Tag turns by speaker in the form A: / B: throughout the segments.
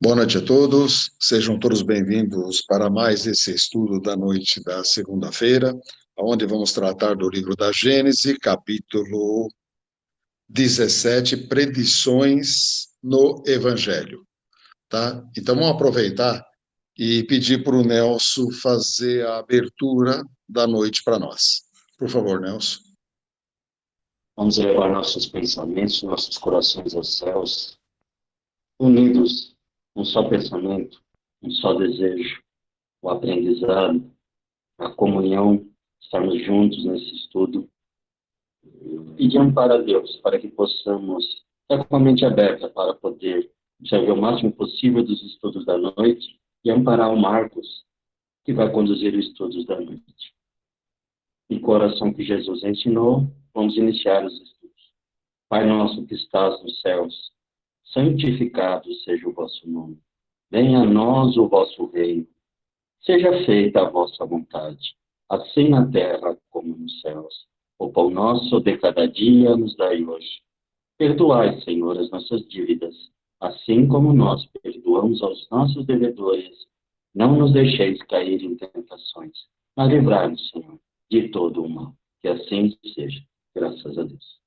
A: Boa noite a todos, sejam todos bem-vindos para mais esse estudo da noite da segunda-feira, onde vamos tratar do livro da Gênesis, capítulo 17, Predições no Evangelho, tá? Então vamos aproveitar e pedir para o Nelson fazer a abertura da noite para nós. Por favor, Nelson.
B: Vamos elevar nossos pensamentos, nossos corações aos céus, unidos, um só pensamento, um só desejo, o aprendizado, a comunhão, estarmos juntos nesse estudo. Pedimos para Deus, para que possamos estar com a mente aberta para poder absorver o máximo possível dos estudos da noite e amparar o Marcos, que vai conduzir os estudos da noite. E com a oração que Jesus ensinou, vamos iniciar os estudos. Pai nosso que estás nos céus, santificado seja o vosso nome. Venha a nós o vosso reino. Seja feita a vossa vontade, assim na terra como nos céus. O pão nosso de cada dia nos dai hoje. Perdoai, Senhor, as nossas dívidas, assim como nós perdoamos aos nossos devedores. Não nos deixeis cair em tentações, mas livrai-nos, Senhor, de todo o mal. Que assim seja. Graças a Deus.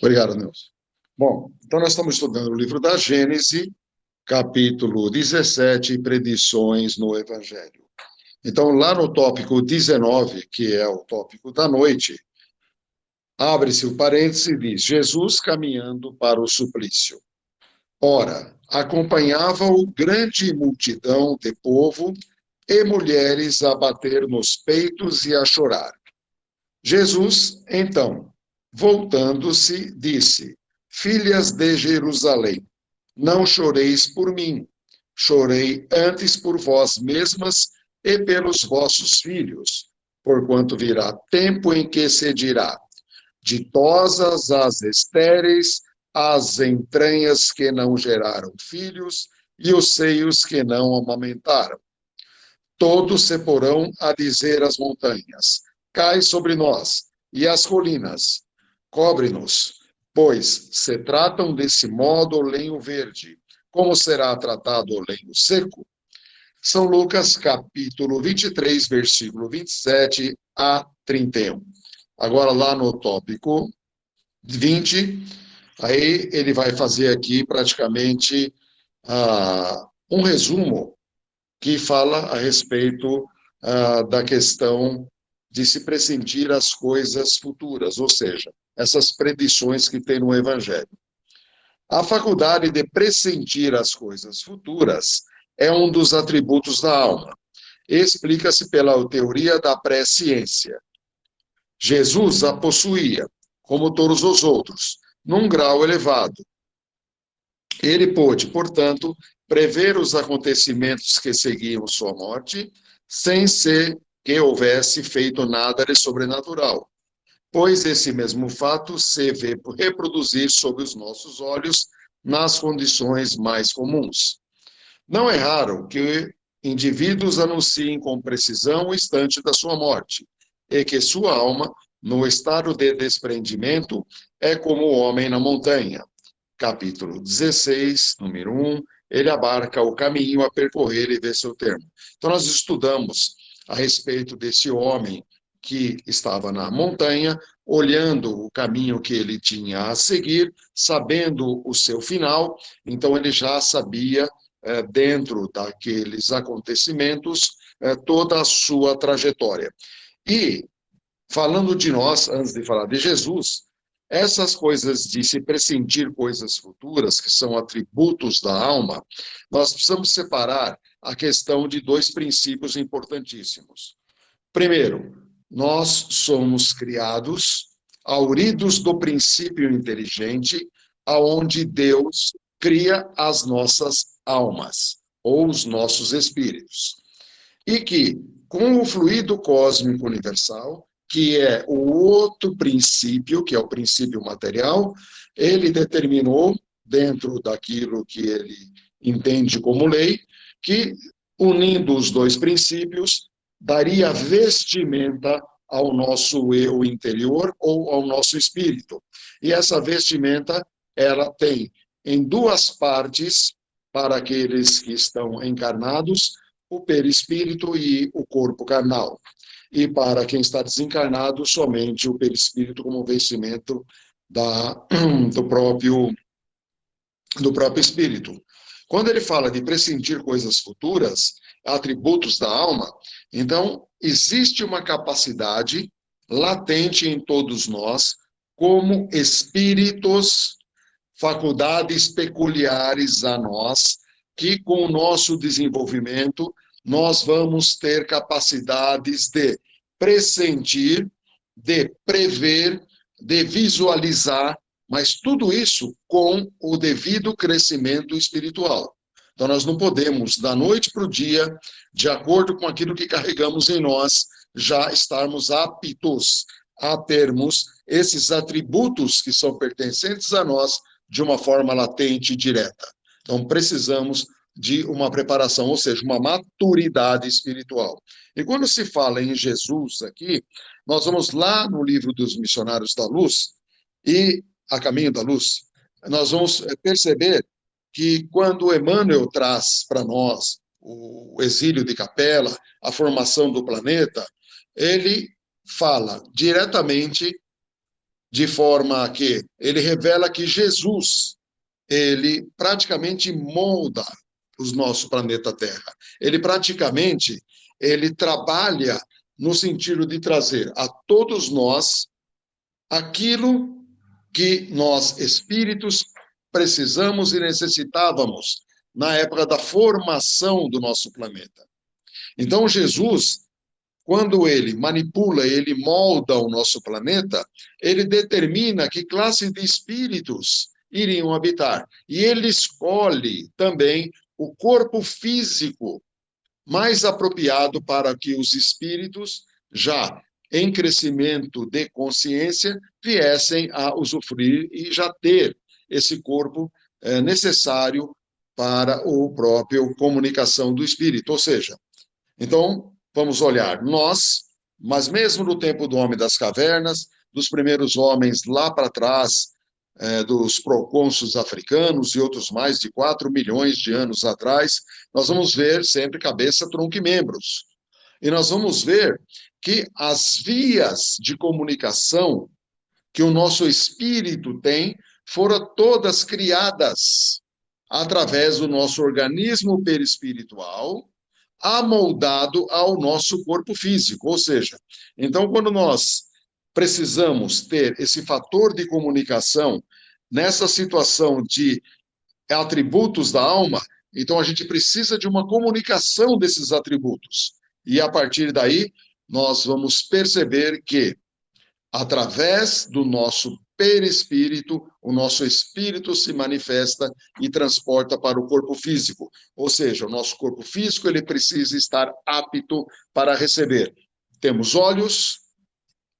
A: Obrigado, Nelson. Bom, então nós estamos estudando o livro da Gênesis, capítulo 17, Predições no Evangelho. Então, lá no tópico 19, que é o tópico da noite, abre-se o parêntese e diz: Jesus caminhando para o suplício. Ora, acompanhava-o grande multidão de povo e mulheres a bater nos peitos e a chorar. Jesus, então, voltando-se, disse: Filhas de Jerusalém, não choreis por mim, chorei antes por vós mesmas e pelos vossos filhos, porquanto virá tempo em que se dirá: ditosas as estéreis, as entranhas que não geraram filhos e os seios que não amamentaram. Todos se porão a dizer às montanhas: cai sobre nós, e às colinas: cobre-nos, pois se tratam desse modo o lenho verde, como será tratado o lenho seco? São Lucas, capítulo 23, versículo 27 a 31. Agora, lá no tópico 20, aí ele vai fazer aqui praticamente um resumo que fala a respeito da questão de se pressentir as coisas futuras, ou seja, essas predições que tem no Evangelho. A faculdade de pressentir as coisas futuras é um dos atributos da alma. Explica-se pela teoria da presciência. Jesus a possuía, como todos os outros, num grau elevado. Ele pôde, portanto, prever os acontecimentos que seguiam sua morte, sem ser que houvesse feito nada de sobrenatural, pois esse mesmo fato se vê reproduzir sob os nossos olhos nas condições mais comuns. Não é raro que indivíduos anunciem com precisão o instante da sua morte, e que sua alma, no estado de desprendimento, é como o homem na montanha. Capítulo 16, número 1, ele abarca o caminho a percorrer e vê seu termo. Então, nós estudamos a respeito desse homem que estava na montanha, olhando o caminho que ele tinha a seguir, sabendo o seu final, então ele já sabia, dentro daqueles acontecimentos, toda a sua trajetória. E, falando de nós, antes de falar de Jesus, essas coisas de se pressentir coisas futuras, que são atributos da alma, nós precisamos separar a questão de dois princípios importantíssimos. Primeiro, nós somos criados auridos do princípio inteligente, aonde Deus cria as nossas almas, ou os nossos espíritos. E que, com o fluido cósmico universal, que é o outro princípio, que é o princípio material, ele determinou, dentro daquilo que ele entende como lei, que, unindo os dois princípios, daria vestimenta ao nosso eu interior ou ao nosso espírito. E essa vestimenta, ela tem em duas partes para aqueles que estão encarnados, o perispírito e o corpo carnal. E para quem está desencarnado, somente o perispírito como vencimento do próprio espírito. Quando ele fala de pressentir coisas futuras, atributos da alma, então existe uma capacidade latente em todos nós, como espíritos, faculdades peculiares a nós, que com o nosso desenvolvimento nós vamos ter capacidades de pressentir, de prever, de visualizar, mas tudo isso com o devido crescimento espiritual. Então, nós não podemos, da noite para o dia, de acordo com aquilo que carregamos em nós, já estarmos aptos a termos esses atributos que são pertencentes a nós de uma forma latente e direta. Então, precisamos de uma preparação, ou seja, uma maturidade espiritual. E quando se fala em Jesus aqui, nós vamos lá no livro dos Missionários da Luz, e A Caminho da Luz, nós vamos perceber que quando Emmanuel traz para nós o exílio de Capela, a formação do planeta, ele fala diretamente, de forma que ele revela que Jesus, ele praticamente molda o nosso planeta Terra. Ele trabalha no sentido de trazer a todos nós aquilo que nós, espíritos, precisamos e necessitávamos na época da formação do nosso planeta. Então, Jesus, quando ele manipula, ele molda o nosso planeta, ele determina que classe de espíritos iriam habitar. E ele escolhe também o corpo físico mais apropriado para que os espíritos, já em crescimento de consciência, viessem a usufruir e já ter esse corpo necessário para o próprio comunicação do espírito. Ou seja, então, vamos olhar nós, mas mesmo no tempo do homem das cavernas, dos primeiros homens lá para trás, dos procônsulos africanos e outros mais de 4 milhões de anos atrás, nós vamos ver sempre cabeça, tronco e membros. E nós vamos ver que as vias de comunicação que o nosso espírito tem foram todas criadas através do nosso organismo perispiritual, amoldado ao nosso corpo físico. Ou seja, então, quando nós precisamos ter esse fator de comunicação nessa situação de atributos da alma, então a gente precisa de uma comunicação desses atributos. E a partir daí, nós vamos perceber que, através do nosso perispírito, o nosso espírito se manifesta e transporta para o corpo físico. Ou seja, o nosso corpo físico ele precisa estar apto para receber. Temos olhos,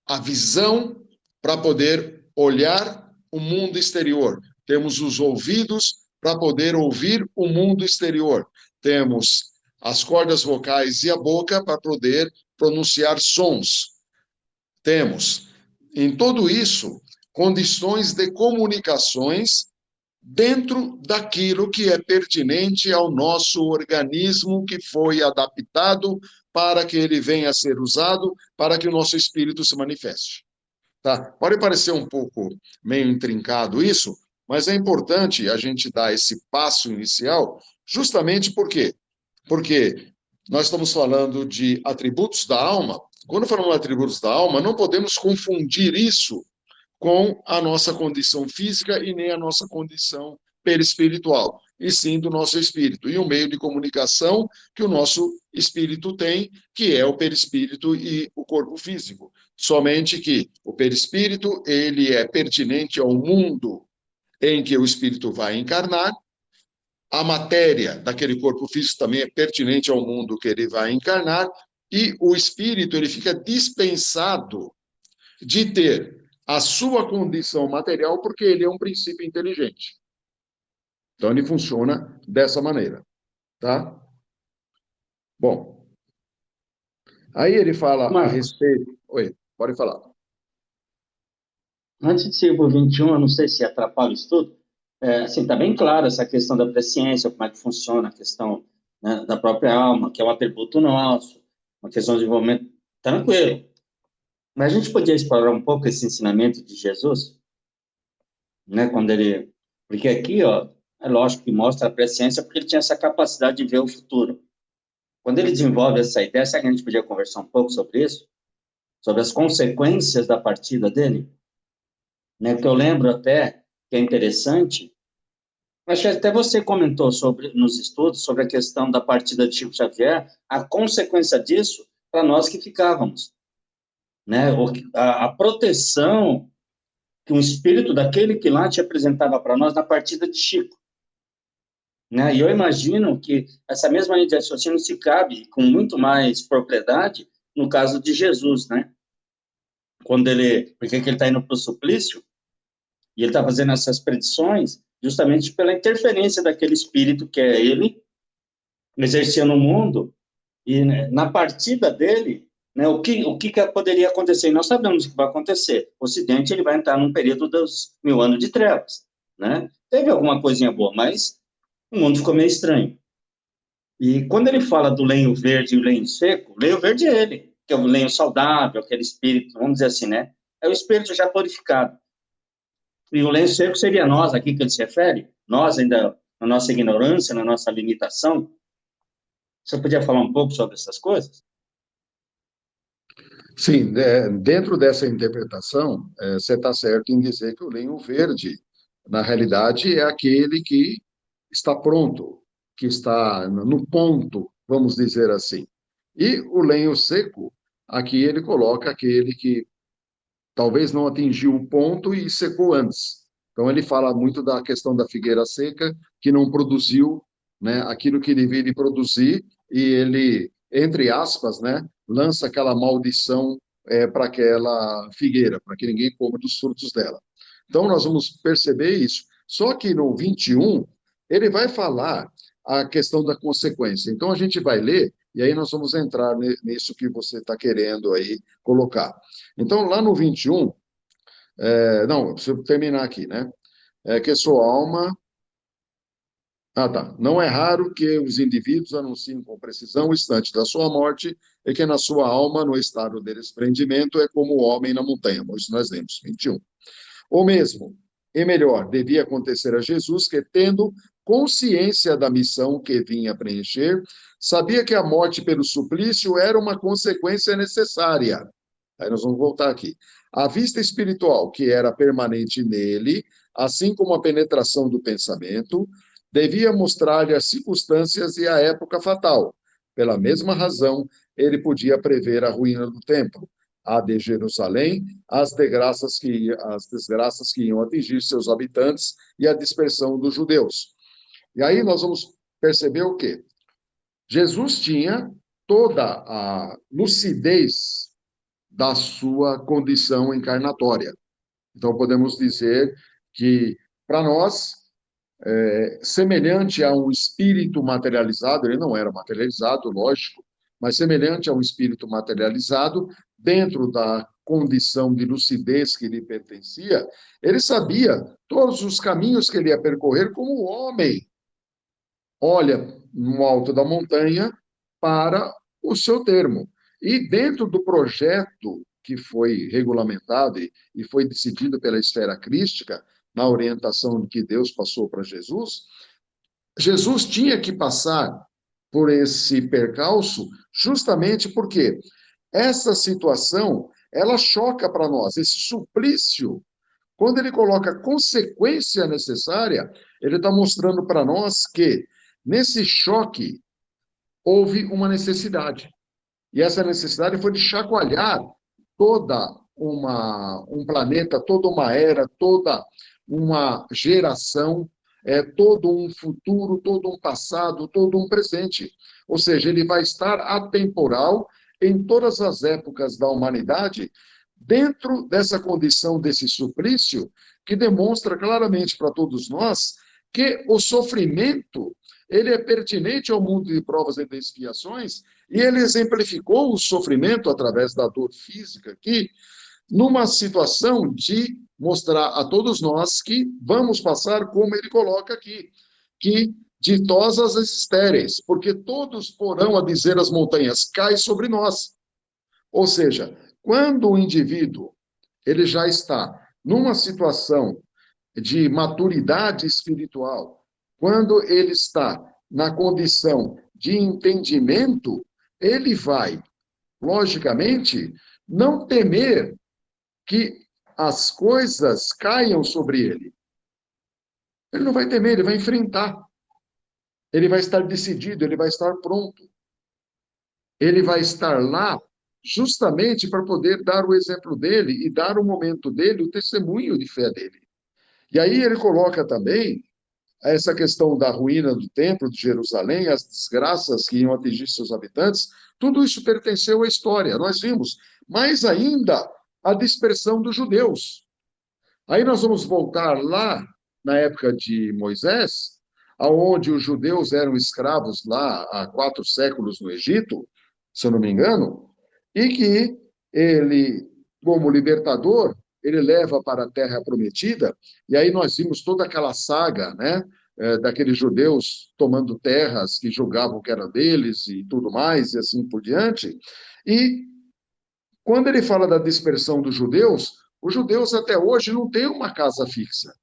A: a visão para poder olhar o mundo exterior. Temos os ouvidos para poder ouvir o mundo exterior. Temos as cordas vocais e a boca para poder pronunciar sons. Temos, em tudo isso, condições de comunicações dentro daquilo que é pertinente ao nosso organismo que foi adaptado para que ele venha a ser usado, para que o nosso espírito se manifeste. Tá? Pode parecer um pouco meio intrincado isso, mas é importante a gente dar esse passo inicial, justamente por quê? Porque nós estamos falando de atributos da alma. Quando falamos de atributos da alma, não podemos confundir isso com a nossa condição física e nem a nossa condição perispiritual, e sim do nosso espírito. E o meio de comunicação que o nosso espírito tem, que é o perispírito e o corpo físico. Somente que o perispírito, ele é pertinente ao mundo em que o espírito vai encarnar, a matéria daquele corpo físico também é pertinente ao mundo que ele vai encarnar, e o espírito, ele fica dispensado de ter a sua condição material, porque ele é um princípio inteligente. Então, ele funciona dessa maneira, tá? Bom, aí ele fala a respeito... Oi, pode falar.
B: Antes de ser o 21, eu não sei se atrapalha isso tudo, assim, está bem claro essa questão da presciência, como é que funciona a questão, né, da própria alma, que é um atributo nosso, uma questão de desenvolvimento tranquilo. Mas a gente podia explorar um pouco esse ensinamento de Jesus, né, quando ele... Porque aqui, ó, é lógico que mostra a presciência, porque ele tinha essa capacidade de ver o futuro. Quando ele desenvolve essa ideia, será que a gente podia conversar um pouco sobre isso? Sobre as consequências da partida dele? Né, que eu lembro até que é interessante. Acho que até você comentou sobre, nos estudos, sobre a questão da partida de Chico Xavier, a consequência disso para nós que ficávamos, né? A proteção que um espírito daquele que lá te apresentava para nós na partida de Chico, né? E eu imagino que essa mesma linha de raciocínio se cabe com muito mais propriedade no caso de Jesus, né? Quando ele, porque que ele está indo para o suplício e ele está fazendo essas predições justamente pela interferência daquele espírito que é ele exercia no mundo. E, né, na partida dele, né, o que poderia acontecer? E nós sabemos o que vai acontecer. O Ocidente ele vai entrar num período dos 1000 anos de trevas. Né? Teve alguma coisinha boa, mas o mundo ficou meio estranho. E quando ele fala do lenho verde e o lenho seco, o lenho verde é ele, que é o lenho saudável, aquele espírito, vamos dizer assim, né? É o espírito já purificado. E o lenho seco seria nós, aqui que ele se refere, nós ainda, na nossa ignorância, na nossa limitação. Você podia falar um pouco sobre essas coisas?
A: Sim, dentro dessa interpretação, você está certo em dizer que o lenho verde, na realidade, é aquele que está pronto, que está no ponto, vamos dizer assim. E o lenho seco, aqui ele coloca aquele que talvez não atingiu o ponto e secou antes. Então ele fala muito da questão da figueira seca, que não produziu, né, aquilo que deveria produzir, e ele, entre aspas, né, lança aquela maldição para aquela figueira, para que ninguém coma dos frutos dela. Então nós vamos perceber isso. Só que no 21, ele vai falar a questão da consequência. Então a gente vai ler, e aí nós vamos entrar nisso que você está querendo aí colocar. Então, lá no 21, não, eu preciso terminar aqui, né? Que sua alma. Ah, tá. Não é raro que os indivíduos anunciem com precisão o instante da sua morte e que na sua alma, no estado de desprendimento, é como o homem na montanha. Isso nós lemos, 21. Ou mesmo, e melhor, devia acontecer a Jesus que, tendo consciência da missão que vinha preencher, sabia que a morte pelo suplício era uma consequência necessária. Aí nós vamos voltar aqui. A vista espiritual, que era permanente nele, assim como a penetração do pensamento, devia mostrar-lhe as circunstâncias e a época fatal. Pela mesma razão, ele podia prever a ruína do templo, a de Jerusalém, as desgraças que iam atingir seus habitantes e a dispersão dos judeus. E aí nós vamos perceber o quê? Jesus tinha toda a lucidez da sua condição encarnatória. Então, podemos dizer que, para nós, semelhante a um espírito materializado, ele não era materializado, lógico, mas semelhante a um espírito materializado, dentro da condição de lucidez que lhe pertencia, ele sabia todos os caminhos que ele ia percorrer como o homem olha no alto da montanha para o seu termo. E dentro do projeto que foi regulamentado e foi decidido pela esfera crística, na orientação que Deus passou para Jesus, Jesus tinha que passar por esse percalço justamente porque essa situação ela choca para nós, esse suplício. Quando ele coloca consequência necessária, ele está mostrando para nós que nesse choque houve uma necessidade. E essa necessidade foi de chacoalhar toda um planeta, toda uma era, toda uma geração, todo um futuro, todo um passado, todo um presente. Ou seja, ele vai estar atemporal em todas as épocas da humanidade, dentro dessa condição, desse suplício, que demonstra claramente para todos nós que o sofrimento ele é pertinente ao mundo de provas e de expiações, e ele exemplificou o sofrimento através da dor física aqui, numa situação de mostrar a todos nós que vamos passar, como ele coloca aqui, que ditosas as estéreis, porque todos porão a dizer às montanhas, cai sobre nós. Ou seja, quando o indivíduo ele já está numa situação de maturidade espiritual, quando ele está na condição de entendimento, ele vai, logicamente, não temer que as coisas caiam sobre ele. Ele não vai temer, ele vai enfrentar. Ele vai estar decidido, ele vai estar pronto. Ele vai estar lá justamente para poder dar o exemplo dele e dar o momento dele, o testemunho de fé dele. E aí ele coloca também essa questão da ruína do templo de Jerusalém, as desgraças que iam atingir seus habitantes, tudo isso pertenceu à história, nós vimos. Mais ainda, a dispersão dos judeus. Aí nós vamos voltar lá na época de Moisés, aonde os judeus eram escravos lá há 4 séculos no Egito, se eu não me engano, e que ele, como libertador, ele leva para a terra prometida, e aí nós vimos toda aquela saga, né, daqueles judeus tomando terras que julgavam que era deles e tudo mais, e assim por diante. E quando ele fala da dispersão dos judeus, os judeus até hoje não têm uma casa fixa.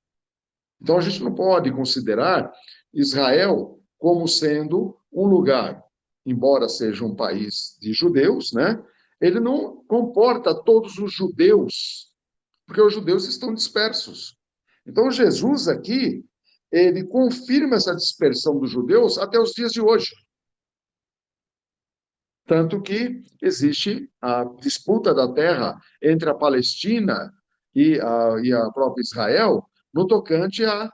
A: Então a gente não pode considerar Israel como sendo um lugar, embora seja um país de judeus, né? Ele não comporta todos os judeus, porque os judeus estão dispersos. Então Jesus aqui, ele confirma essa dispersão dos judeus até os dias de hoje. Tanto que existe a disputa da terra entre a Palestina e a própria Israel no tocante à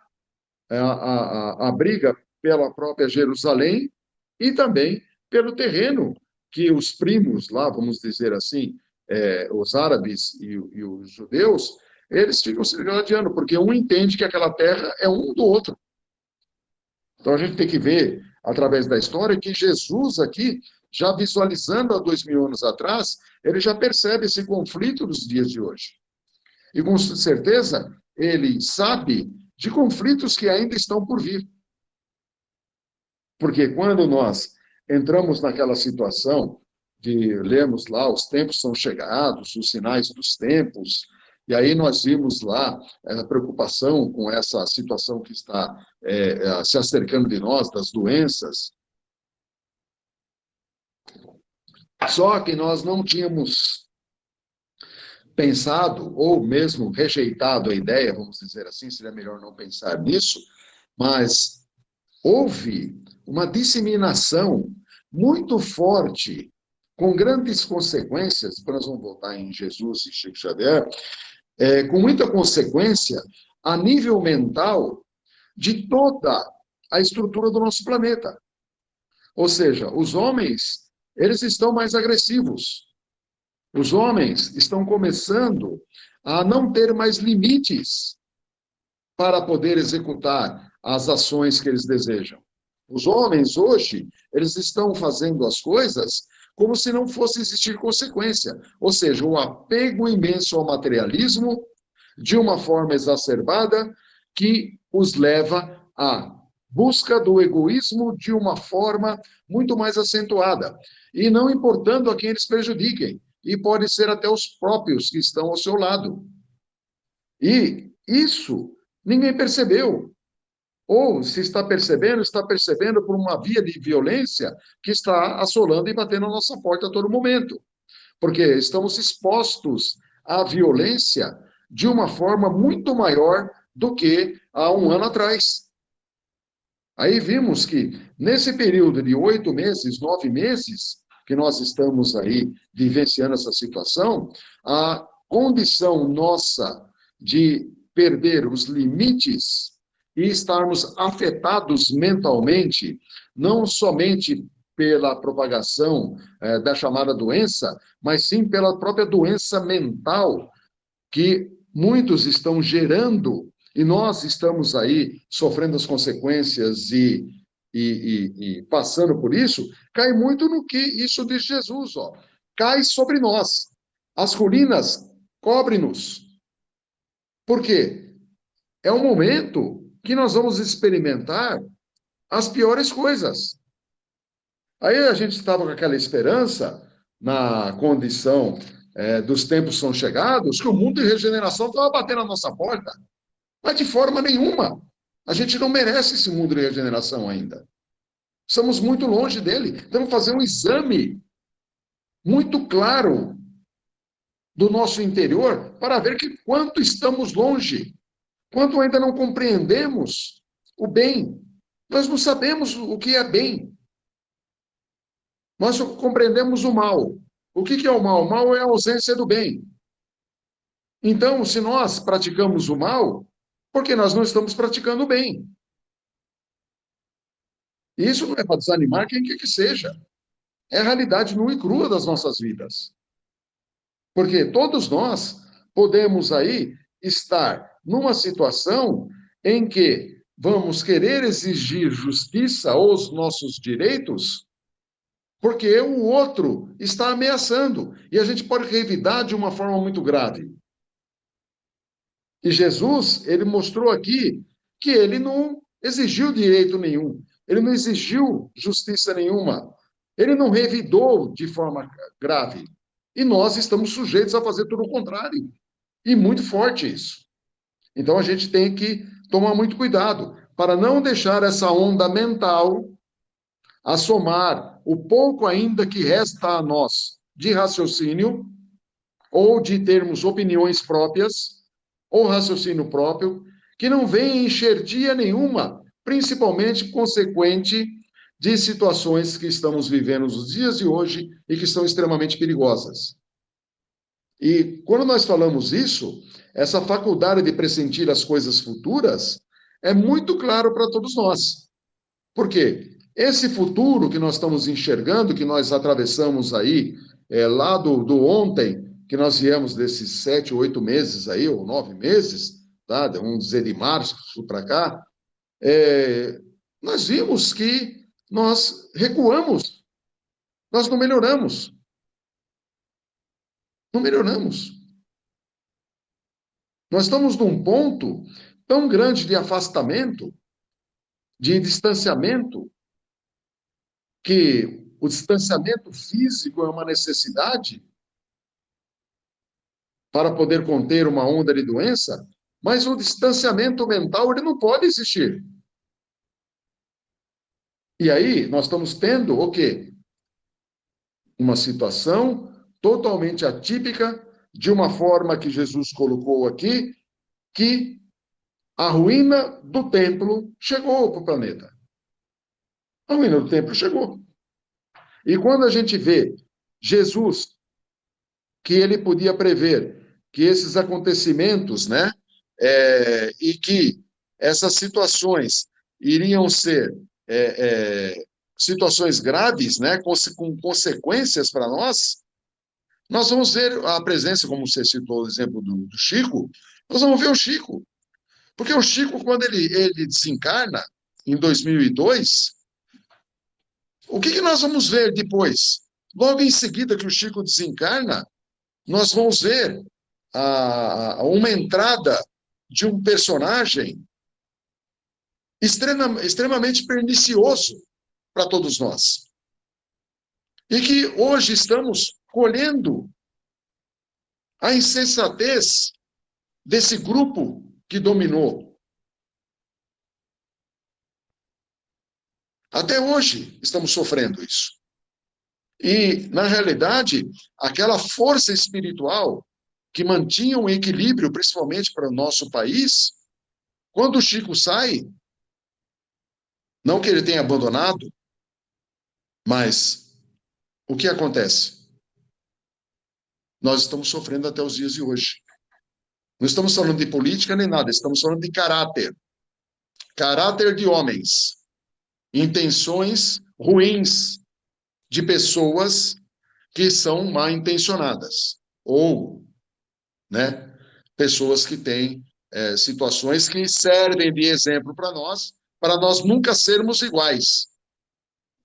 A: briga pela própria Jerusalém e também pelo terreno que os primos lá, vamos dizer assim, os árabes e os judeus, eles ficam se gladiando, porque um entende que aquela terra é um do outro. Então a gente tem que ver, através da história, que Jesus aqui, já visualizando há 2000 anos atrás, ele já percebe esse conflito dos dias de hoje. E com certeza ele sabe de conflitos que ainda estão por vir. Porque quando nós entramos naquela situação de lermos lá, os tempos são chegados, os sinais dos tempos, e aí nós vimos lá a preocupação com essa situação que está se acercando de nós, das doenças. Só que nós não tínhamos pensado, ou mesmo rejeitado a ideia, vamos dizer assim, seria melhor não pensar nisso, mas houve uma disseminação muito forte, com grandes consequências, depois nós vamos voltar em Jesus e Chico Xavier, com muita consequência a nível mental de toda a estrutura do nosso planeta. Ou seja, os homens, eles estão mais agressivos. Os homens estão começando a não ter mais limites para poder executar as ações que eles desejam. Os homens, hoje, eles estão fazendo as coisas como se não fosse existir consequência. Ou seja, um apego imenso ao materialismo, de uma forma exacerbada, que os leva à busca do egoísmo de uma forma muito mais acentuada. E não importando a quem eles prejudiquem. E pode ser até os próprios que estão ao seu lado. E isso ninguém percebeu. Ou, se está percebendo por uma via de violência que está assolando e batendo na nossa porta a todo momento. Porque estamos expostos à violência de uma forma muito maior do que há 1 ano atrás. Aí vimos que, nesse período de 8 meses, 9 meses, que nós estamos aí vivenciando essa situação, a condição nossa de perder os limites e estarmos afetados mentalmente, não somente pela propagação da chamada doença, mas sim pela própria doença mental que muitos estão gerando, e nós estamos aí sofrendo as consequências e passando por isso, cai muito no que isso diz Jesus, ó, cai sobre nós. As colinas cobrem-nos. Por quê? É um momento que nós vamos experimentar as piores coisas. Aí a gente estava com aquela esperança, na condição dos tempos são chegados, que o mundo de regeneração estava batendo na nossa porta. Mas de forma nenhuma. A gente não merece esse mundo de regeneração ainda. Estamos muito longe dele. Temos que fazer um exame muito claro do nosso interior para ver que quanto estamos longe, quanto ainda não compreendemos o bem. Nós não sabemos o que é bem. Nós só compreendemos o mal. O que é o mal? O mal é a ausência do bem. Então, se nós praticamos o mal, porque nós não estamos praticando o bem. E isso não é para desanimar quem quer que seja. É a realidade nua e crua das nossas vidas. Porque todos nós podemos aí estar numa situação em que vamos querer exigir justiça ou os nossos direitos, porque o outro está ameaçando. E a gente pode revidar de uma forma muito grave. E Jesus, ele mostrou aqui que ele não exigiu direito nenhum, ele não exigiu justiça nenhuma, ele não revidou de forma grave. E nós estamos sujeitos a fazer tudo o contrário. E muito forte isso. Então a gente tem que tomar muito cuidado para não deixar essa onda mental assomar o pouco ainda que resta a nós de raciocínio ou de termos opiniões próprias ou raciocínio próprio, que não vem enxertia nenhuma, principalmente consequente de situações que estamos vivendo nos dias de hoje e que são extremamente perigosas. E quando nós falamos isso, essa faculdade de pressentir as coisas futuras é muito claro para todos nós. Por quê? Esse futuro que nós estamos enxergando, que nós atravessamos aí, lá do ontem, que nós viemos desses 7, 8 meses aí, ou 9 meses, tá? Vamos dizer de março para cá, nós vimos que nós recuamos, nós não melhoramos. Não melhoramos. Nós estamos num ponto tão grande de afastamento, de distanciamento, que o distanciamento físico é uma necessidade para poder conter uma onda de doença, mas o distanciamento mental ele não pode existir. E aí nós estamos tendo o quê? Uma situação totalmente atípica, de uma forma que Jesus colocou aqui, que a ruína do templo chegou para o planeta. A ruína do templo chegou. E quando a gente vê Jesus, que ele podia prever que esses acontecimentos, né, e que essas situações iriam ser situações graves, né, com consequências para nós, nós vamos ver a presença, como você citou o exemplo do Chico, nós vamos ver o Chico. Porque o Chico, quando ele desencarna, em 2002, o que nós vamos ver depois? Logo em seguida que o Chico desencarna, nós vamos ver uma entrada de um personagem extremamente pernicioso para todos nós. E que hoje estamos colhendo a insensatez desse grupo que dominou. Até hoje estamos sofrendo isso. E, na realidade, aquela força espiritual que mantinha um equilíbrio, principalmente para o nosso país, quando o Chico sai, não que ele tenha abandonado, mas o que acontece? Nós estamos sofrendo até os dias de hoje. Não estamos falando de política nem nada, estamos falando de caráter. Caráter de homens. Intenções ruins de pessoas que são mal intencionadas. Ou, né, pessoas que têm situações que servem de exemplo para nós nunca sermos iguais.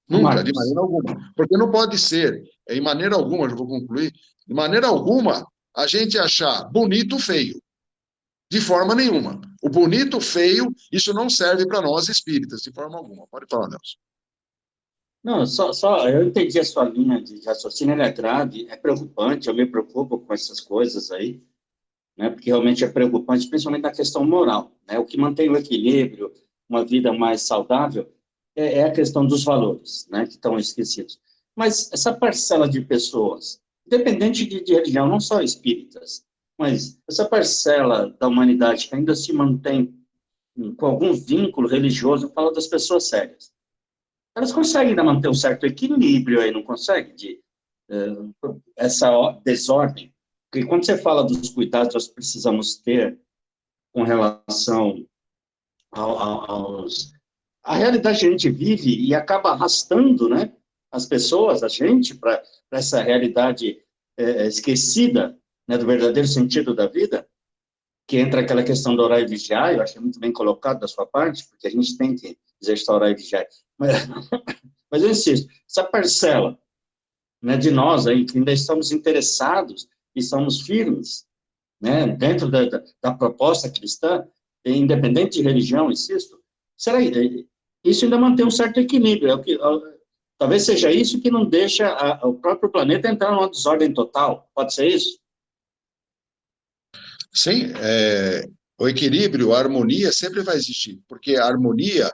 A: Nunca, de maneira alguma. Porque não pode ser, em maneira alguma, já vou concluir, de maneira alguma, a gente achar bonito o feio. De forma nenhuma. O bonito, o feio, isso não serve para nós espíritas, de forma alguma. Pode falar, Nelson.
B: Não, eu entendi a sua linha de raciocínio, ela é grave, é preocupante, eu me preocupo com essas coisas aí, né, porque realmente é preocupante, principalmente na questão moral, né, o que mantém o equilíbrio, uma vida mais saudável, é a questão dos valores, né, que estão esquecidos. Mas essa parcela de pessoas, independente de religião, não só espíritas, mas essa parcela da humanidade que ainda se mantém com algum vínculo religioso, eu falo das pessoas sérias, elas conseguem ainda manter um certo equilíbrio aí, não consegue? Essa desordem. Porque quando você fala dos cuidados que nós precisamos ter com relação aos... A realidade que a gente vive e acaba arrastando, né, as pessoas, a gente, para essa realidade esquecida, né, do verdadeiro sentido da vida, que entra aquela questão do orar e vigiar, eu achei muito bem colocado da sua parte, porque a gente tem que exercitar orar e vigiar. Mas eu insisto, essa parcela, né, de nós aí, que ainda estamos interessados e somos firmes, né, dentro da proposta cristã, independente de religião, insisto, será isso ainda mantém um certo equilíbrio, talvez seja isso que não deixa o próprio planeta entrar numa desordem total, pode ser isso?
A: Sim, o equilíbrio, a harmonia sempre vai existir, porque a harmonia,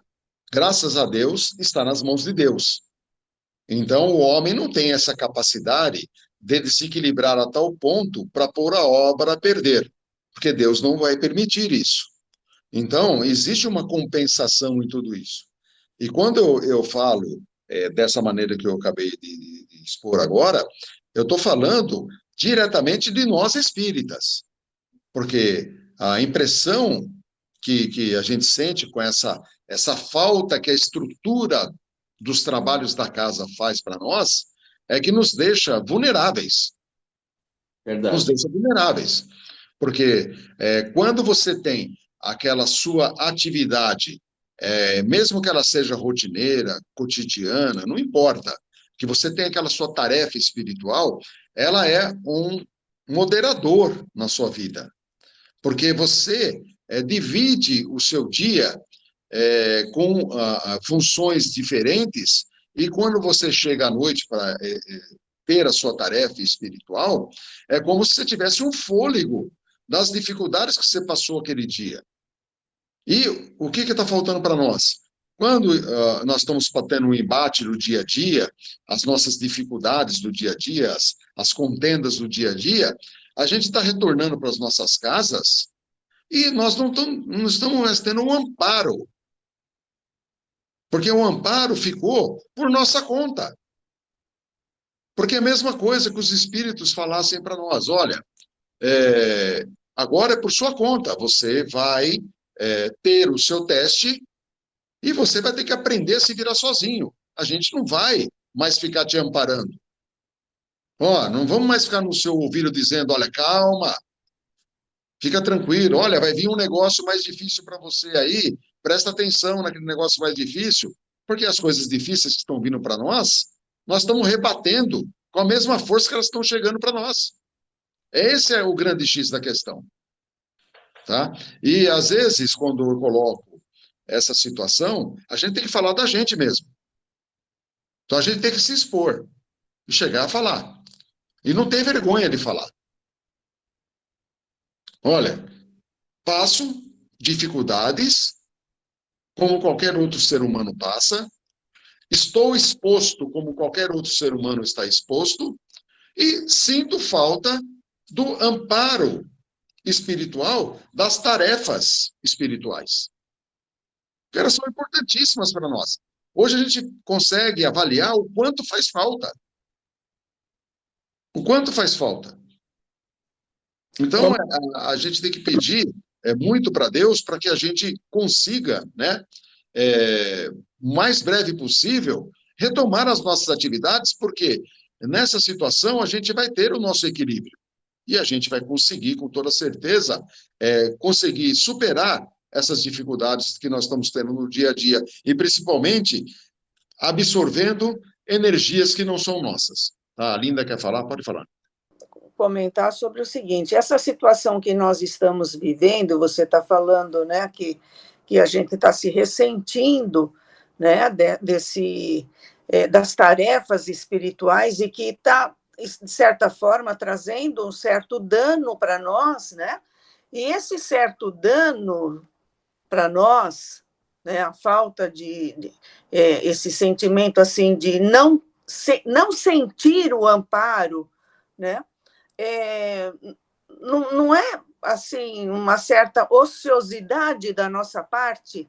A: graças a Deus, está nas mãos de Deus. Então, o homem não tem essa capacidade de se equilibrar a tal ponto para pôr a obra a perder, porque Deus não vai permitir isso. Então, existe uma compensação em tudo isso. E quando eu falo dessa maneira que eu acabei de expor agora, eu estou falando diretamente de nós espíritas, porque a impressão que a gente sente com essa falta que a estrutura dos trabalhos da casa faz para nós é que nos deixa vulneráveis. Nos
B: Verdade.
A: deixa vulneráveis. Porque quando você tem aquela sua atividade, mesmo que ela seja rotineira, cotidiana, não importa, que você tem aquela sua tarefa espiritual, ela é um moderador na sua vida. Porque você divide o seu dia com funções diferentes, e quando você chega à noite para ter a sua tarefa espiritual, é como se você tivesse um fôlego das dificuldades que você passou aquele dia. E o que está faltando para nós? Quando nós estamos tendo um embate no dia a dia, as nossas dificuldades do dia a dia, as contendas do dia a dia, a gente está retornando para as nossas casas e nós não estamos mais tendo um amparo, porque o amparo ficou por nossa conta. Porque é a mesma coisa que os espíritos falassem para nós: olha, agora é por sua conta, você vai ter o seu teste e você vai ter que aprender a se virar sozinho. A gente não vai mais ficar te amparando. Ó, não vamos mais ficar no seu ouvido dizendo: olha, calma, fica tranquilo, olha, vai vir um negócio mais difícil para você aí, presta atenção naquele negócio mais difícil, porque as coisas difíceis que estão vindo para nós estamos rebatendo com a mesma força que elas estão chegando para nós. Esse é o grande X da questão. Tá? E, às vezes, quando eu coloco essa situação, a gente tem que falar da gente mesmo. Então, a gente tem que se expor e chegar a falar. E não tem vergonha de falar. Olha, passo dificuldades, como qualquer outro ser humano passa, estou exposto como qualquer outro ser humano está exposto, e sinto falta do amparo espiritual das tarefas espirituais, que elas são importantíssimas para nós. Hoje a gente consegue avaliar o quanto faz falta. O quanto faz falta. Então, a gente tem que pedir muito para Deus para que a gente consiga, né, o mais breve possível, retomar as nossas atividades, porque nessa situação a gente vai ter o nosso equilíbrio. E a gente vai conseguir, com toda certeza, conseguir superar essas dificuldades que nós estamos tendo no dia a dia, e principalmente absorvendo energias que não são nossas. Tá? A Linda quer falar? Pode falar.
C: comentar sobre o seguinte: essa situação que nós estamos vivendo, você está falando, né, que a gente está se ressentindo, né, das tarefas espirituais, e que está, de certa forma, trazendo um certo dano para nós, né? E esse certo dano para nós, né, a falta esse sentimento assim de não sentir o amparo, né, não é assim uma certa ociosidade da nossa parte?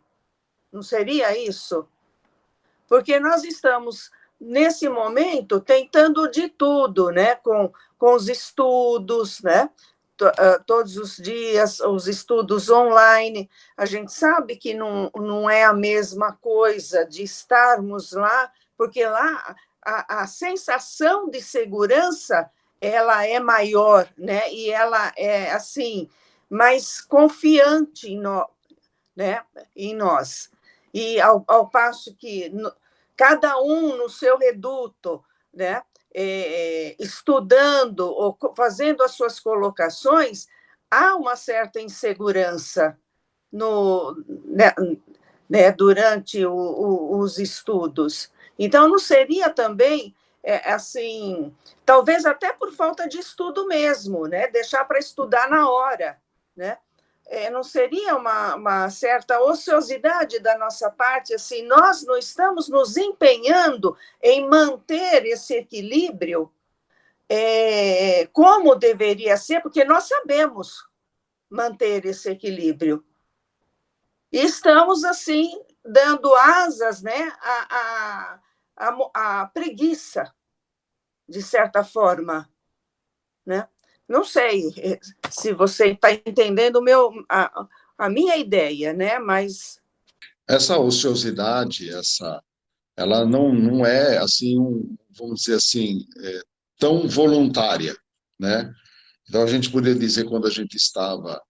C: Não seria isso? Porque nós estamos, nesse momento, tentando de tudo, né, com os estudos, né, todos os dias, os estudos online. A gente sabe que não é a mesma coisa de estarmos lá, porque lá a sensação de segurança ela é maior, né? E ela é assim mais confiante né? Em nós. E ao passo que cada um no seu reduto, né? Estudando ou fazendo as suas colocações, há uma certa insegurança durante os estudos. Então, não seria também assim, talvez até por falta de estudo mesmo, né? Deixar para estudar na hora, né? Não seria uma certa ociosidade da nossa parte, assim, nós não estamos nos empenhando em manter esse equilíbrio como deveria ser, porque nós sabemos manter esse equilíbrio. E estamos, assim, dando asas, né, à preguiça, de certa forma, né? Não sei se você está entendendo a minha ideia, né? Mas
A: Essa ociosidade, ela não é assim, vamos dizer assim, tão voluntária, né? Então a gente poderia dizer quando a gente estava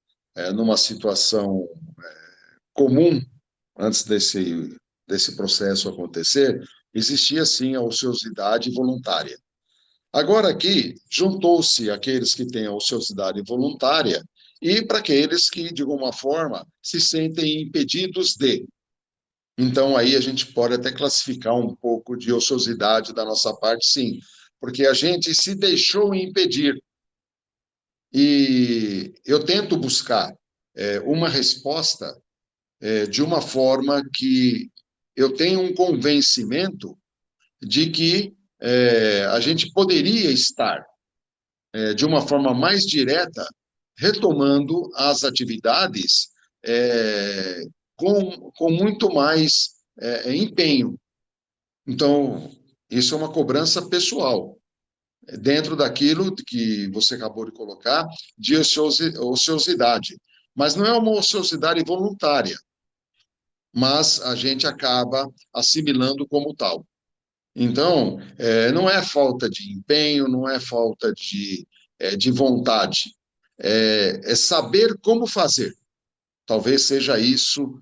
A: numa situação comum antes desse processo acontecer, existia sim a ociosidade voluntária. Agora aqui, juntou-se aqueles que têm a ociosidade voluntária e para aqueles que, de alguma forma, se sentem impedidos de. Então, aí a gente pode até classificar um pouco de ociosidade da nossa parte, sim, porque a gente se deixou impedir. E eu tento buscar uma resposta de uma forma que eu tenho um convencimento de que a gente poderia estar de uma forma mais direta, retomando as atividades com muito mais empenho. Então, isso é uma cobrança pessoal, dentro daquilo que você acabou de colocar, de ociosidade. Mas não é uma ociosidade voluntária, mas a gente acaba assimilando como tal. Então, não é falta de empenho, não é falta de vontade, é saber como fazer. Talvez seja isso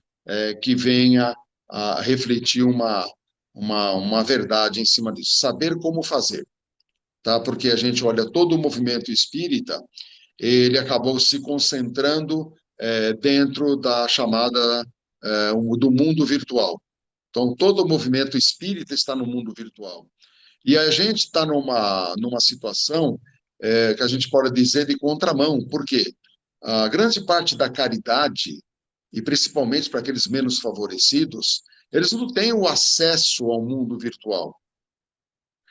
A: que venha a refletir uma verdade em cima disso, saber como fazer. Tá? Porque a gente olha todo o movimento espírita, ele acabou se concentrando dentro da chamada do mundo virtual. Então, todo o movimento espírita está no mundo virtual. E a gente está numa situação que a gente pode dizer de contramão. Por quê? A grande parte da caridade, e principalmente para aqueles menos favorecidos, eles não têm o acesso ao mundo virtual.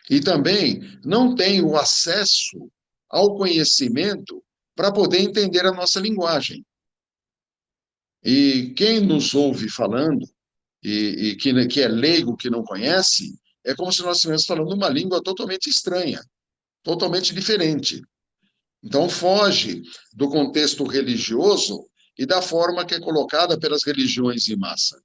A: E também não têm o acesso ao conhecimento para poder entender a nossa linguagem. E quem nos ouve falando, e que é leigo, que não conhece, é como se nós estivéssemos falando uma língua totalmente estranha, totalmente diferente. Então, foge do contexto religioso e da forma que é colocada pelas religiões em massa.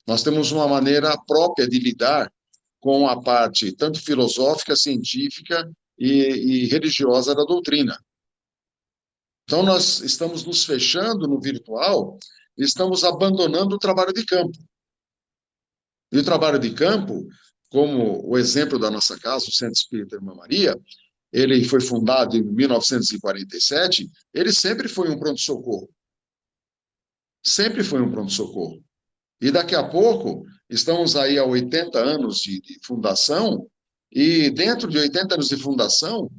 A: Nós temos uma maneira própria de lidar com a parte tanto filosófica, científica e religiosa da doutrina. Então, nós estamos nos fechando no virtual e estamos abandonando o trabalho de campo. E o trabalho de campo, como o exemplo da nossa casa, o Centro Espírita Irmã Maria, ele foi fundado em 1947, ele sempre foi um pronto-socorro. Sempre foi um pronto-socorro. E daqui a pouco, estamos aí há 80 anos de fundação, e dentro de 80 anos de fundação,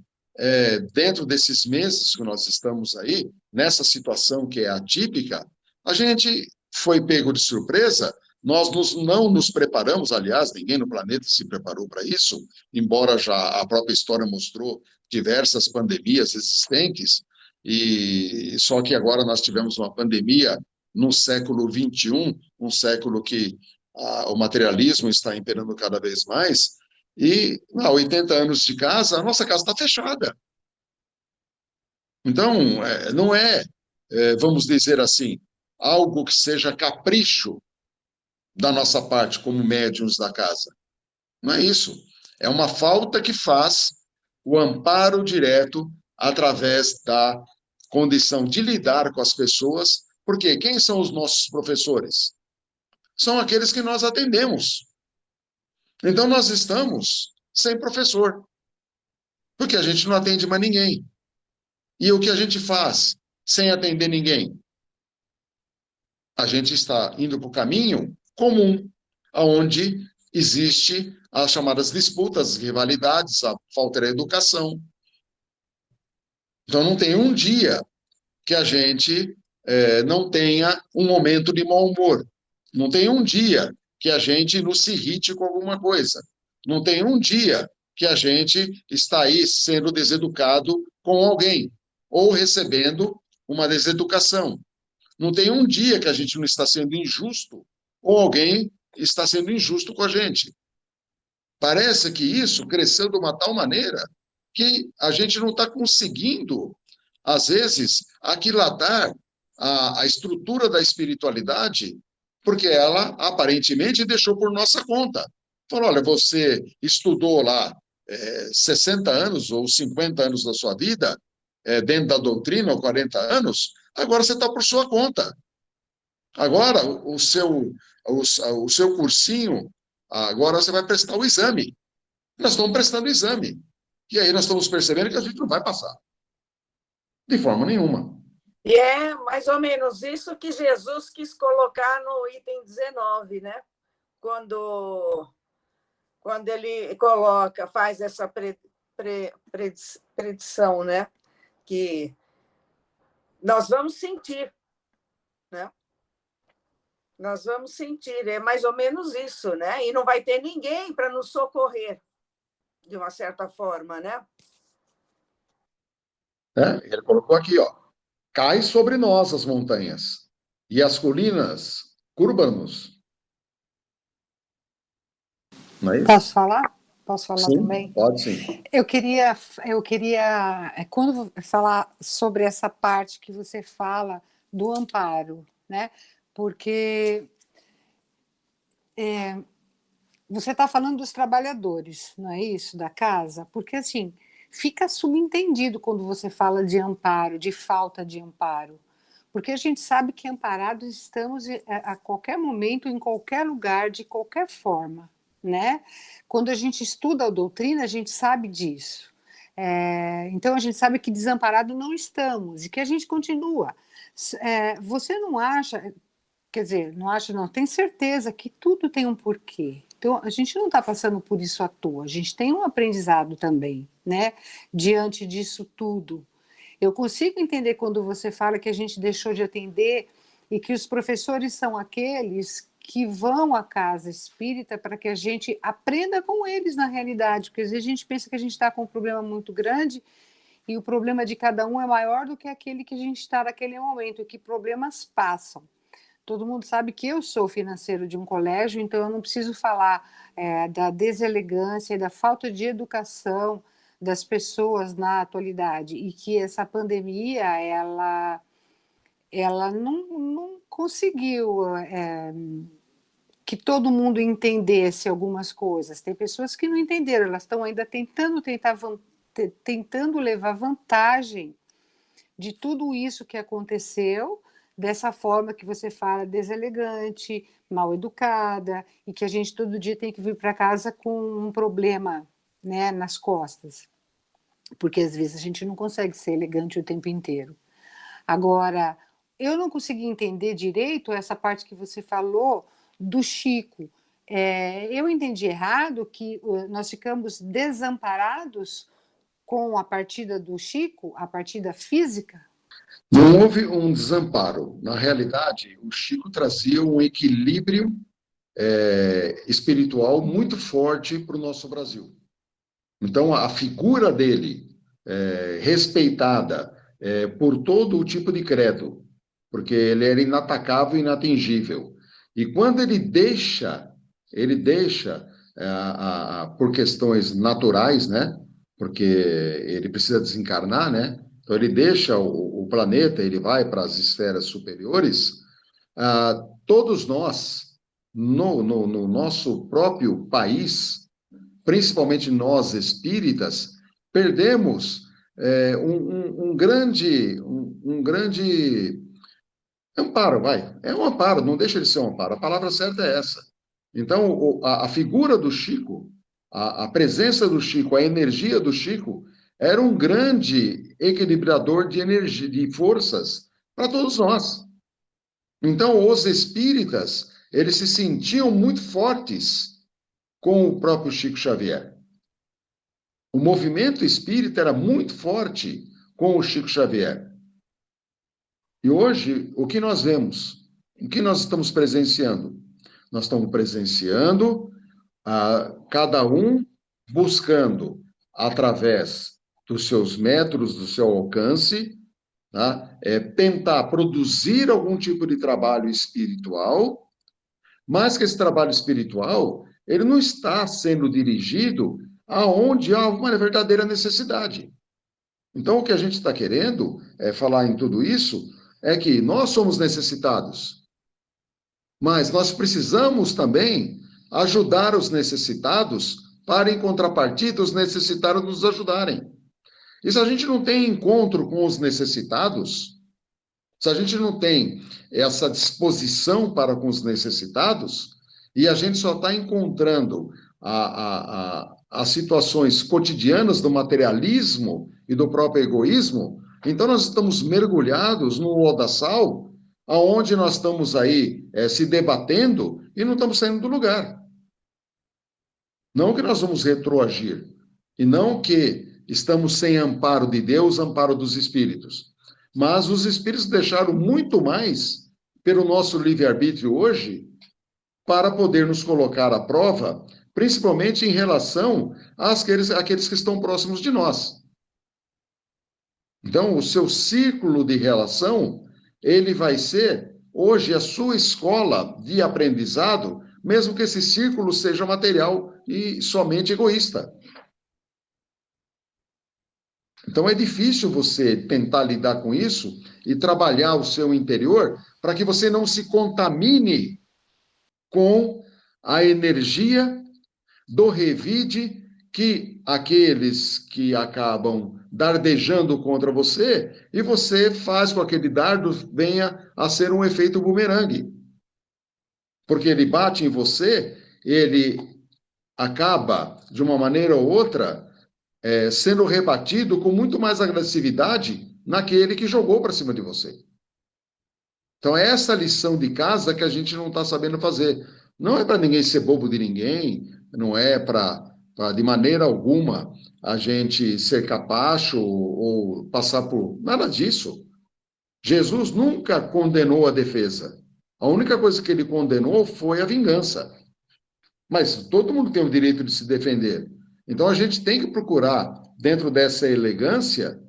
A: dentro desses meses que nós estamos aí, nessa situação que é atípica, a gente foi pego de surpresa, não nos preparamos, aliás, ninguém no planeta se preparou para isso, embora já a própria história mostrou diversas pandemias existentes, e só que agora nós tivemos uma pandemia no século XXI, um século que o materialismo está imperando cada vez mais, e há 80 anos de casa, a nossa casa está fechada. Então, não vamos dizer assim, algo que seja capricho da nossa parte como médiuns da casa. Não é isso. É uma falta que faz o amparo direto através da condição de lidar com as pessoas, porque quem são os nossos professores? São aqueles que nós atendemos. Então, nós estamos sem professor, porque a gente não atende mais ninguém. E o que a gente faz sem atender ninguém? A gente está indo para o caminho comum, onde existe as chamadas disputas, rivalidades, a falta de educação. Então, não tem um dia que a gente não tenha um momento de mau humor. Não tem um dia que a gente não se irrite com alguma coisa. Não tem um dia que a gente está aí sendo deseducado com alguém ou recebendo uma deseducação. Não tem um dia que a gente não está sendo injusto ou alguém está sendo injusto com a gente. Parece que isso cresceu de uma tal maneira que a gente não está conseguindo, às vezes, aquilatar a estrutura da espiritualidade, porque ela, aparentemente, deixou por nossa conta. Falou, olha, você estudou lá 60 anos ou 50 anos da sua vida, dentro da doutrina, ou 40 anos, agora você está por sua conta. Agora, o seu cursinho, agora você vai prestar o exame. Nós estamos prestando o exame. E aí nós estamos percebendo que a gente não vai passar. De forma nenhuma.
C: E é mais ou menos isso que Jesus quis colocar no item 19, né? Quando ele faz essa predição, né? Que nós vamos sentir, né? Nós vamos sentir, é mais ou menos isso, né? E não vai ter ninguém para nos socorrer, de uma certa forma, né?
A: Ele colocou aqui, ó, cai sobre nós as montanhas e as colinas curvam-nos. Não é isso?
D: Posso falar? Posso falar
A: Sim,
D: também?
A: pode sim.
D: Eu queria quando falar sobre essa parte que você fala do amparo, né? Porque você está falando dos trabalhadores, não é isso, da casa? Porque assim fica subentendido quando você fala de amparo, de falta de amparo, porque a gente sabe que amparados estamos a qualquer momento, em qualquer lugar, de qualquer forma, né? Quando a gente estuda a doutrina, a gente sabe disso. Então a gente sabe que desamparado não estamos e que a gente continua. Você não acha, quer dizer, não acha, não, tem certeza que tudo tem um porquê. Então a gente não está passando por isso à toa, a gente tem um aprendizado também, né? Diante disso tudo. Eu consigo entender quando você fala que a gente deixou de atender e que os professores são aqueles que vão à casa espírita para que a gente aprenda com eles na realidade, porque às vezes a gente pensa que a gente está com um problema muito grande e o problema de cada um é maior do que aquele que a gente está naquele momento, e que problemas passam. Todo mundo sabe que eu sou financeiro de um colégio, então eu não preciso falar da deselegância e da falta de educação das pessoas na atualidade, e que essa pandemia ela não conseguiu que todo mundo entendesse algumas coisas. Tem pessoas que não entenderam, elas estão ainda tentando levar vantagem de tudo isso que aconteceu, dessa forma que você fala, deselegante, mal educada, e que a gente todo dia tem que vir para casa com um problema, né, nas costas. porque às vezes a gente não consegue ser elegante o tempo inteiro. Agora, eu não consegui entender direito essa parte que você falou do Chico. Eu entendi errado que nós ficamos desamparados com a partida do Chico, a partida física?
A: Não houve um desamparo. Na realidade, o Chico trazia um equilíbrio espiritual muito forte para o nosso Brasil. Então, a figura dele, respeitada por todo o tipo de credo, porque ele era inatacável e inatingível. E quando ele deixa por questões naturais, né? Porque ele precisa desencarnar, né? Então, ele deixa o planeta, ele vai para as esferas superiores. Todos nós, no nosso próprio país, principalmente nós espíritas, perdemos um grande amparo, vai. É um amparo, não deixa de ser um amparo. A palavra certa é essa. Então, a figura do Chico, a presença do Chico, a energia do Chico, era um grande equilibrador de energia, de forças para todos nós. Então, os espíritas, eles se sentiam muito fortes com o próprio Chico Xavier. O movimento espírita era muito forte com o Chico Xavier. E hoje, o que nós vemos? O que nós estamos presenciando? Nós estamos presenciando cada um buscando, através dos seus métodos, do seu alcance, tá? Tentar produzir algum tipo de trabalho espiritual, mas que esse trabalho espiritual ele não está sendo dirigido aonde há uma verdadeira necessidade. Então, o que a gente está querendo falar em tudo isso é que nós somos necessitados, mas nós precisamos também ajudar os necessitados para, em contrapartida, os necessitados nos ajudarem. E se a gente não tem encontro com os necessitados, se a gente não tem essa disposição para com os necessitados, e a gente só está encontrando as situações cotidianas do materialismo e do próprio egoísmo, então nós estamos mergulhados no lodaçal, aonde nós estamos aí se debatendo e não estamos saindo do lugar. Não que nós vamos retroagir, e não que estamos sem amparo de Deus, amparo dos espíritos. Mas os espíritos deixaram muito mais pelo nosso livre-arbítrio hoje para poder nos colocar à prova, principalmente em relação àqueles que estão próximos de nós. Então, o seu círculo de relação, ele vai ser, hoje, a sua escola de aprendizado, mesmo que esse círculo seja material e somente egoísta. Então, é difícil você tentar lidar com isso e trabalhar o seu interior para que você não se contamine com a energia do revide que aqueles que acabam dardejando contra você, e você faz com que aquele dardo venha a ser um efeito bumerangue. Porque ele bate em você, ele acaba, de uma maneira ou outra, sendo rebatido com muito mais agressividade naquele que jogou para cima de você. Então, é essa lição de casa que a gente não está sabendo fazer. Não é para ninguém ser bobo de ninguém, não é para, de maneira alguma, a gente ser capacho ou passar por... Nada disso. Jesus nunca condenou a defesa. A única coisa que ele condenou foi a vingança. Mas todo mundo tem o direito de se defender. Então, a gente tem que procurar, dentro dessa elegância,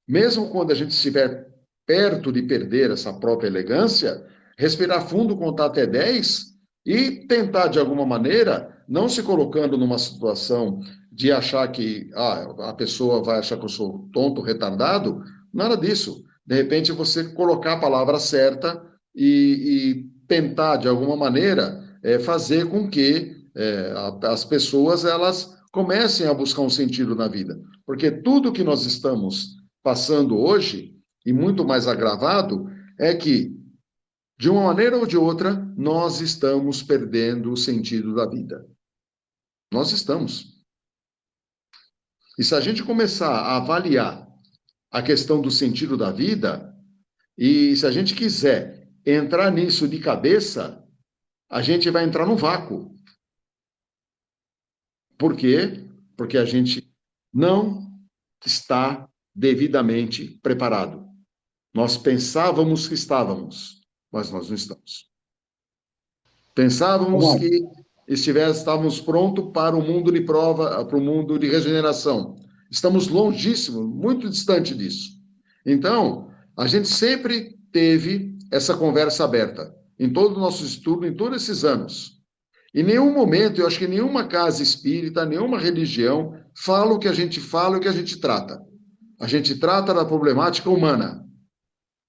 A: mesmo quando a gente estiver perto de perder essa própria elegância, respirar fundo, contar até 10 e tentar, de alguma maneira, não se colocando numa situação de achar que a pessoa vai achar que eu sou tonto, retardado, nada disso. De repente, você colocar a palavra certa e tentar, de alguma maneira, fazer com que as pessoas elas comecem a buscar um sentido na vida. Porque tudo que nós estamos passando hoje, e muito mais agravado, é que, de uma maneira ou de outra, nós estamos perdendo o sentido da vida. Nós estamos. E se a gente começar a avaliar a questão do sentido da vida, e se a gente quiser entrar nisso de cabeça, a gente vai entrar num vácuo. Por quê? Porque a gente não está devidamente preparado. Nós pensávamos que estávamos, mas nós não estamos. Pensávamos que estávamos prontos para o mundo de prova, para o mundo de regeneração. Estamos longíssimos, muito distante disso. Então, a gente sempre teve essa conversa aberta, em todo o nosso estudo, em todos esses anos. Em nenhum momento, eu acho que nenhuma casa espírita, nenhuma religião fala o que a gente fala e o que a gente trata. A gente trata da problemática humana,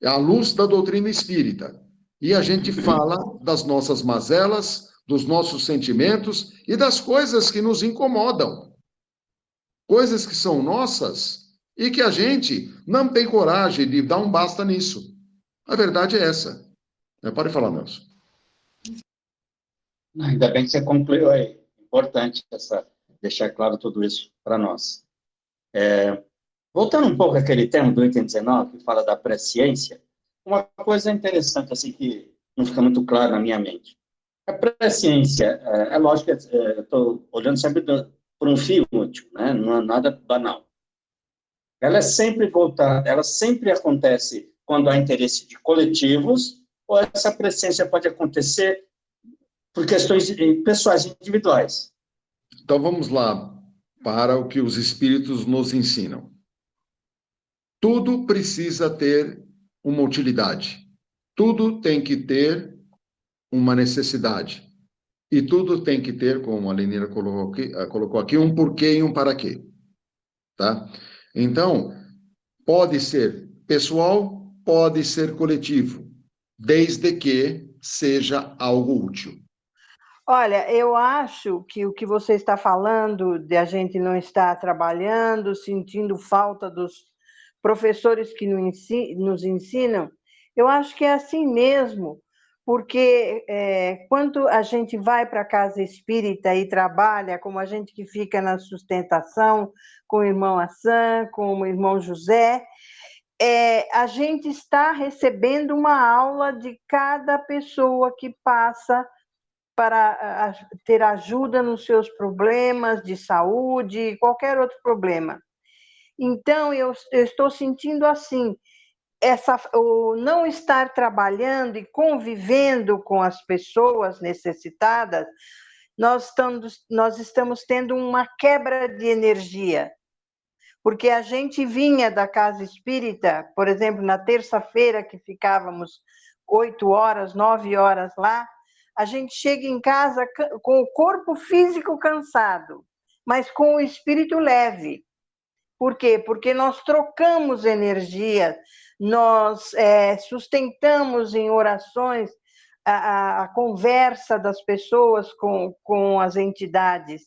A: à luz da doutrina espírita. E a gente fala das nossas mazelas, dos nossos sentimentos e das coisas que nos incomodam. Coisas que são nossas e que a gente não tem coragem de dar um basta nisso. A verdade é essa. Pode falar, Nelson.
B: Ainda bem que você concluiu aí. Importante deixar claro tudo isso para nós. Voltando um pouco àquele termo do item 19, que fala da presciência, uma coisa interessante, assim, que não fica muito claro na minha mente. A presciência, é lógico que eu estou olhando sempre por um fio útil, né? Não é nada banal. Ela é sempre voltada, ela sempre acontece quando há interesse de coletivos, ou essa presciência pode acontecer por questões pessoais individuais.
A: Então vamos lá para o que os espíritos nos ensinam. Tudo precisa ter uma utilidade. Tudo tem que ter uma necessidade. E tudo tem que ter, como a Lenira colocou aqui, um porquê e um para quê. Tá? Então, pode ser pessoal, pode ser coletivo, desde que seja algo útil.
E: Olha, eu acho que o que você está falando de a gente não estar trabalhando, sentindo falta dos professores que nos ensinam, eu acho que é assim mesmo, porque quando a gente vai para a casa espírita e trabalha, como a gente que fica na sustentação, com o irmão Hassan, com o irmão José, a gente está recebendo uma aula de cada pessoa que passa para ter ajuda nos seus problemas de saúde, qualquer outro problema. Então, eu estou sentindo assim, o não estar trabalhando e convivendo com as pessoas necessitadas, nós estamos tendo uma quebra de energia. Porque a gente vinha da casa espírita, por exemplo, na terça-feira, que ficávamos 8 horas, 9 horas lá, a gente chega em casa com o corpo físico cansado, mas com o espírito leve. Por quê? Porque nós trocamos energia, nós sustentamos em orações a conversa das pessoas com as entidades.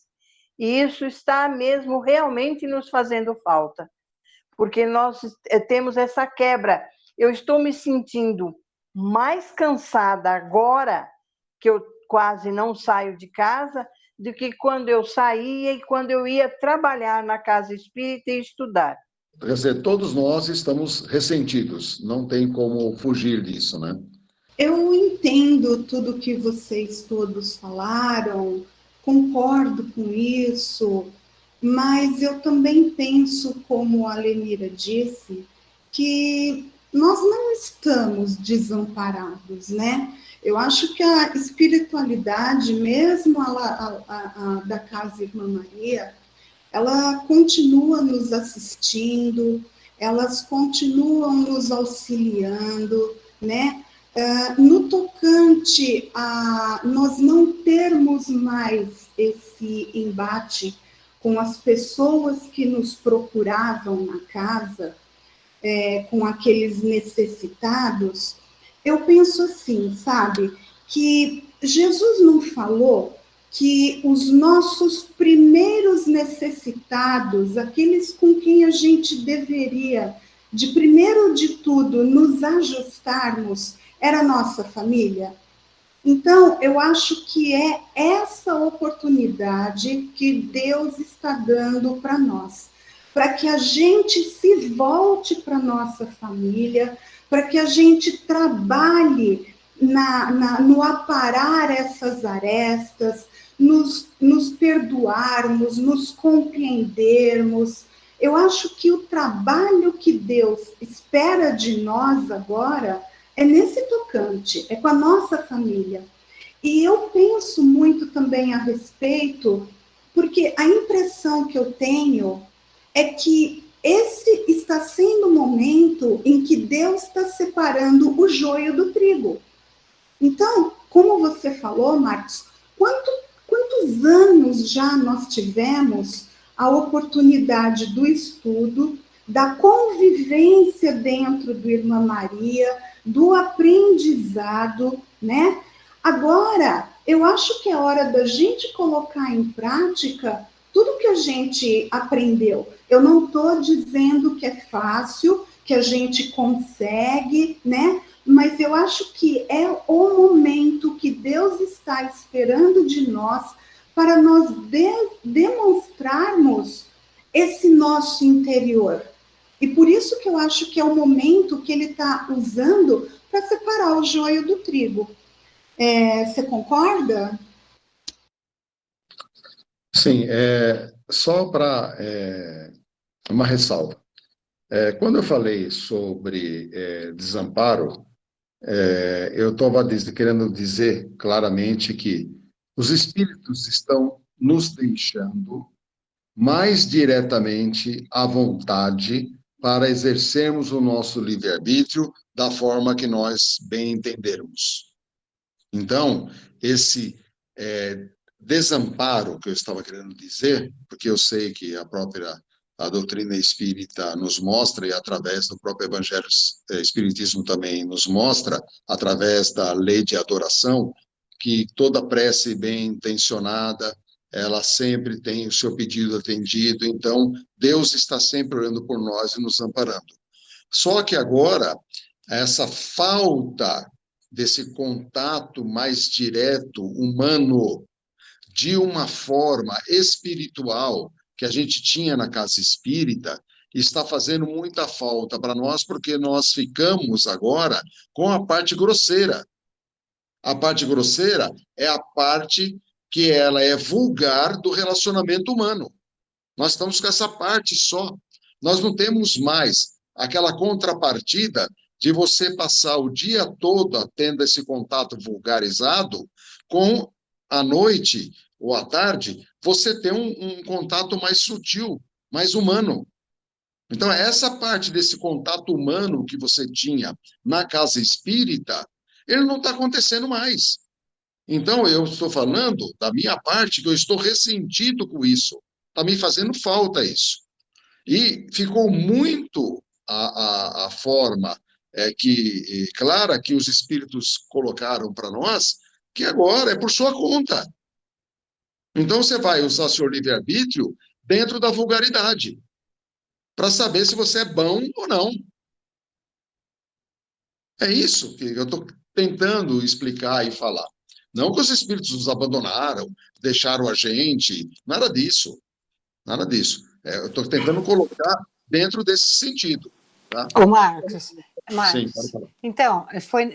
E: E isso está mesmo realmente nos fazendo falta, porque nós temos essa quebra. Eu estou me sentindo mais cansada agora, que eu quase não saio de casa, do que quando eu saía e quando eu ia trabalhar na casa espírita e estudar.
A: Quer dizer, todos nós estamos ressentidos, não tem como fugir disso, né?
F: Eu entendo tudo que vocês todos falaram, concordo com isso, mas eu também penso, como a Lenira disse, que nós não estamos desamparados, né? Eu acho que a espiritualidade, mesmo a da Casa Irmã Maria, ela continua nos assistindo, elas continuam nos auxiliando, né? No tocante a nós não termos mais esse embate com as pessoas que nos procuravam na casa, com aqueles necessitados, eu penso assim, sabe, que Jesus não falou que os nossos primeiros necessitados, aqueles com quem a gente deveria, de primeiro de tudo, nos ajustarmos, era a nossa família? Então, eu acho que é essa oportunidade que Deus está dando para nós. para que a gente se volte para a nossa família, para que a gente trabalhe no aparar essas arestas, nos perdoarmos, nos compreendermos. Eu acho que o trabalho que Deus espera de nós agora é nesse tocante, é com a nossa família. E eu penso muito também a respeito, porque a impressão que eu tenho é que esse está sendo o momento em que Deus está separando o joio do trigo. Então, como você falou, Marcos, quantos anos já nós tivemos a oportunidade do estudo, da convivência dentro do Irmã Maria, do aprendizado, né? Agora, eu acho que é hora da gente colocar em prática tudo que a gente aprendeu. Eu não estou dizendo que é fácil, que a gente consegue, né? Mas eu acho que é o momento que Deus está esperando de nós para nós demonstrarmos esse nosso interior. E por isso que eu acho que é o momento que ele está usando para separar o joio do trigo. Você concorda?
A: Sim, só para uma ressalva. Quando eu falei sobre desamparo, eu estava querendo dizer claramente que os espíritos estão nos deixando mais diretamente à vontade para exercermos o nosso livre-arbítrio da forma que nós bem entendermos. Então, esse desamparo que eu estava querendo dizer, porque eu sei que a doutrina espírita nos mostra, e através do próprio Evangelho Espiritismo também nos mostra, através da lei de adoração, que toda prece bem intencionada, ela sempre tem o seu pedido atendido, então Deus está sempre orando por nós e nos amparando. Só que agora, essa falta desse contato mais direto, humano, de uma forma espiritual que a gente tinha na casa espírita, está fazendo muita falta para nós, porque nós ficamos agora com a parte grosseira. A parte grosseira é a parte que ela é vulgar do relacionamento humano. Nós estamos com essa parte só. Nós não temos mais aquela contrapartida de você passar o dia todo tendo esse contato vulgarizado com, à noite ou à tarde, você ter um contato mais sutil, mais humano. Então, essa parte desse contato humano que você tinha na casa espírita, ele não está acontecendo mais. Então, eu estou falando, da minha parte, que eu estou ressentido com isso. Está me fazendo falta isso. E ficou muito a forma clara que os espíritos colocaram para nós, que agora é por sua conta. Então, você vai usar seu livre-arbítrio dentro da vulgaridade, para saber se você é bom ou não. É isso que eu estou tentando explicar e falar. Não que os espíritos nos abandonaram, deixaram a gente, nada disso. Nada disso. Eu estou tentando colocar dentro desse sentido. Tá?
D: Ô, Marcos,
A: Sim, pode falar.
D: então, foi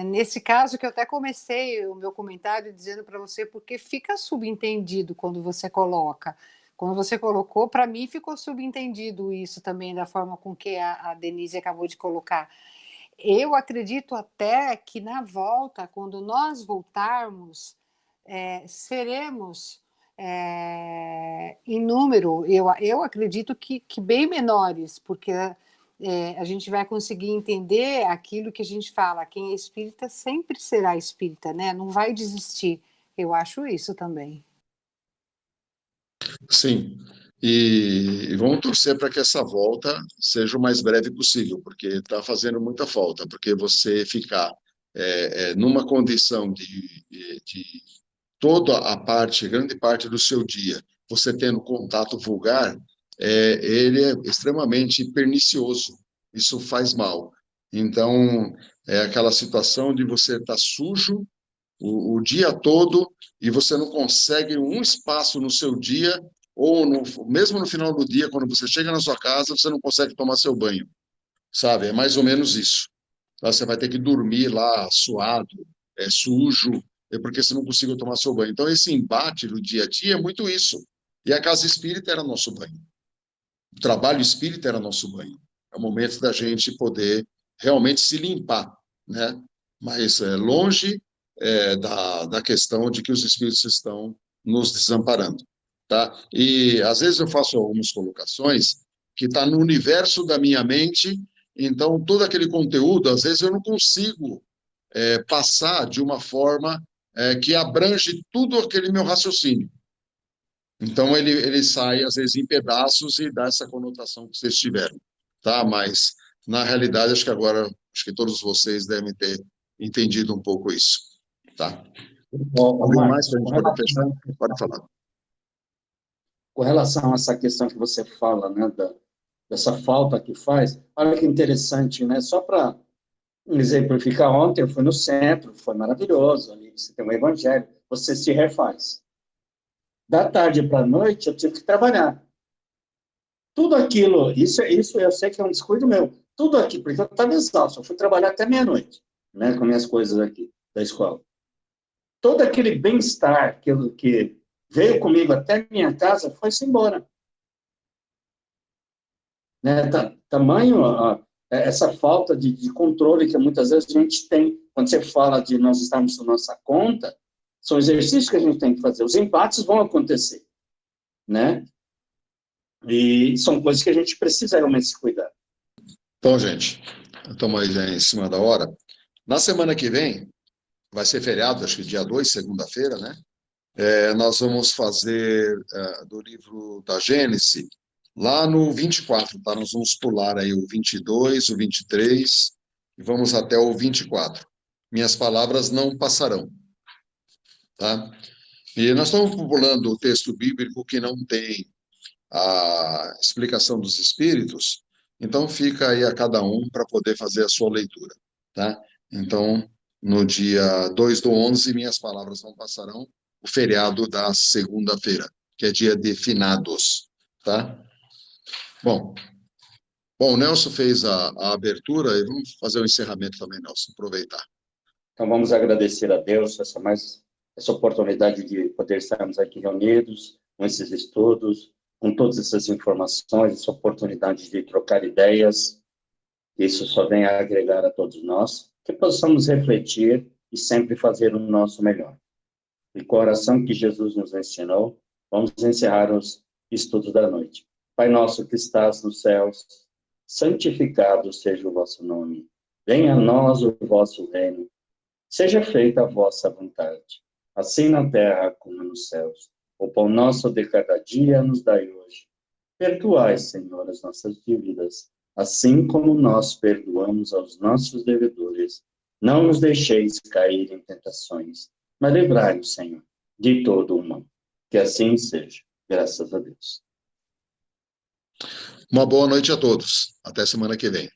D: nesse caso que eu até comecei o meu comentário dizendo para você, porque fica subentendido quando você coloca. Quando você colocou, para mim ficou subentendido isso também, da forma com que a Denise acabou de colocar. Eu acredito até que na volta, quando nós voltarmos, seremos em número, eu acredito que bem menores, porque a gente vai conseguir entender aquilo que a gente fala, quem é espírita sempre será espírita, né? Não vai desistir. Eu acho isso também.
A: Sim. E vamos torcer para que essa volta seja o mais breve possível, porque está fazendo muita falta, porque você ficar numa condição de toda a parte, grande parte do seu dia, você tendo contato vulgar, ele é extremamente pernicioso. Isso faz mal. Então, é aquela situação de você estar sujo o dia todo e você não consegue um espaço no seu dia ou mesmo no final do dia, quando você chega na sua casa, você não consegue tomar seu banho, sabe? É mais ou menos isso. Tá? Você vai ter que dormir lá suado, sujo, porque você não conseguiu tomar seu banho. Então, esse embate do dia a dia é muito isso. E a casa espírita era nosso banho. O trabalho espírita era nosso banho. É o momento da gente poder realmente se limpar, né? Mas longe da questão de que os espíritos estão nos desamparando, tá? E às vezes eu faço algumas colocações que está no universo da minha mente, então todo aquele conteúdo, às vezes eu não consigo passar de uma forma que abrange tudo aquele meu raciocínio. Então, ele sai, às vezes, em pedaços e dá essa conotação que vocês tiveram, tá? Mas, na realidade, acho que agora, acho que todos vocês devem ter entendido um pouco isso, tá? Alguém mais para a gente poder fechar? Pode falar.
B: Com relação a essa questão que você fala, né, dessa falta que faz, olha que interessante, né? Só para exemplificar, ontem eu fui no centro, foi maravilhoso, ali você tem um evangelho, você se refaz. Da tarde para a noite, eu tive que trabalhar. Tudo aquilo, isso eu sei que é um descuido meu, tudo aqui, porque eu estava exausto, eu fui trabalhar até meia-noite, né, com minhas coisas aqui da escola. Todo aquele bem-estar que veio comigo até minha casa foi-se embora. Né, tamanho essa falta de controle que muitas vezes a gente tem, quando você fala de nós estarmos por nossa conta, são exercícios que a gente tem que fazer, os empates vão acontecer, né? E são coisas que a gente precisa realmente se cuidar.
A: Bom, gente, estamos aí já em cima da hora. Na semana que vem, vai ser feriado, acho que dia 2, segunda-feira, né? Nós vamos fazer do livro da Gênesis, lá no 24, tá? Nós vamos pular aí o 22, o 23, e vamos até o 24. Minhas palavras não passarão, tá? E nós estamos pulando o texto bíblico que não tem a explicação dos espíritos, então fica aí a cada um para poder fazer a sua leitura, tá? Então, no dia 2/11, minhas palavras não passarão, o feriado da segunda-feira, que é dia de finados, tá? Bom, o Nelson fez a abertura e vamos fazer o encerramento também, Nelson, aproveitar.
B: Então, vamos agradecer a Deus essa oportunidade de poder estarmos aqui reunidos com esses estudos, com todas essas informações, essa oportunidade de trocar ideias. Isso só vem a agregar a todos nós, que possamos refletir e sempre fazer o nosso melhor. E com a oração que Jesus nos ensinou, vamos encerrar os estudos da noite. Pai nosso que estás nos céus, santificado seja o vosso nome. Venha a nós o vosso reino. Seja feita a vossa vontade, assim na terra como nos céus. O pão nosso de cada dia nos dai hoje. Perdoai, Senhor, as nossas dívidas, assim como nós perdoamos aos nossos devedores. Não nos deixeis cair em tentações, mas livrai-nos, Senhor, de todo o mal. Que assim seja, graças a Deus.
A: Uma boa noite a todos. Até semana que vem.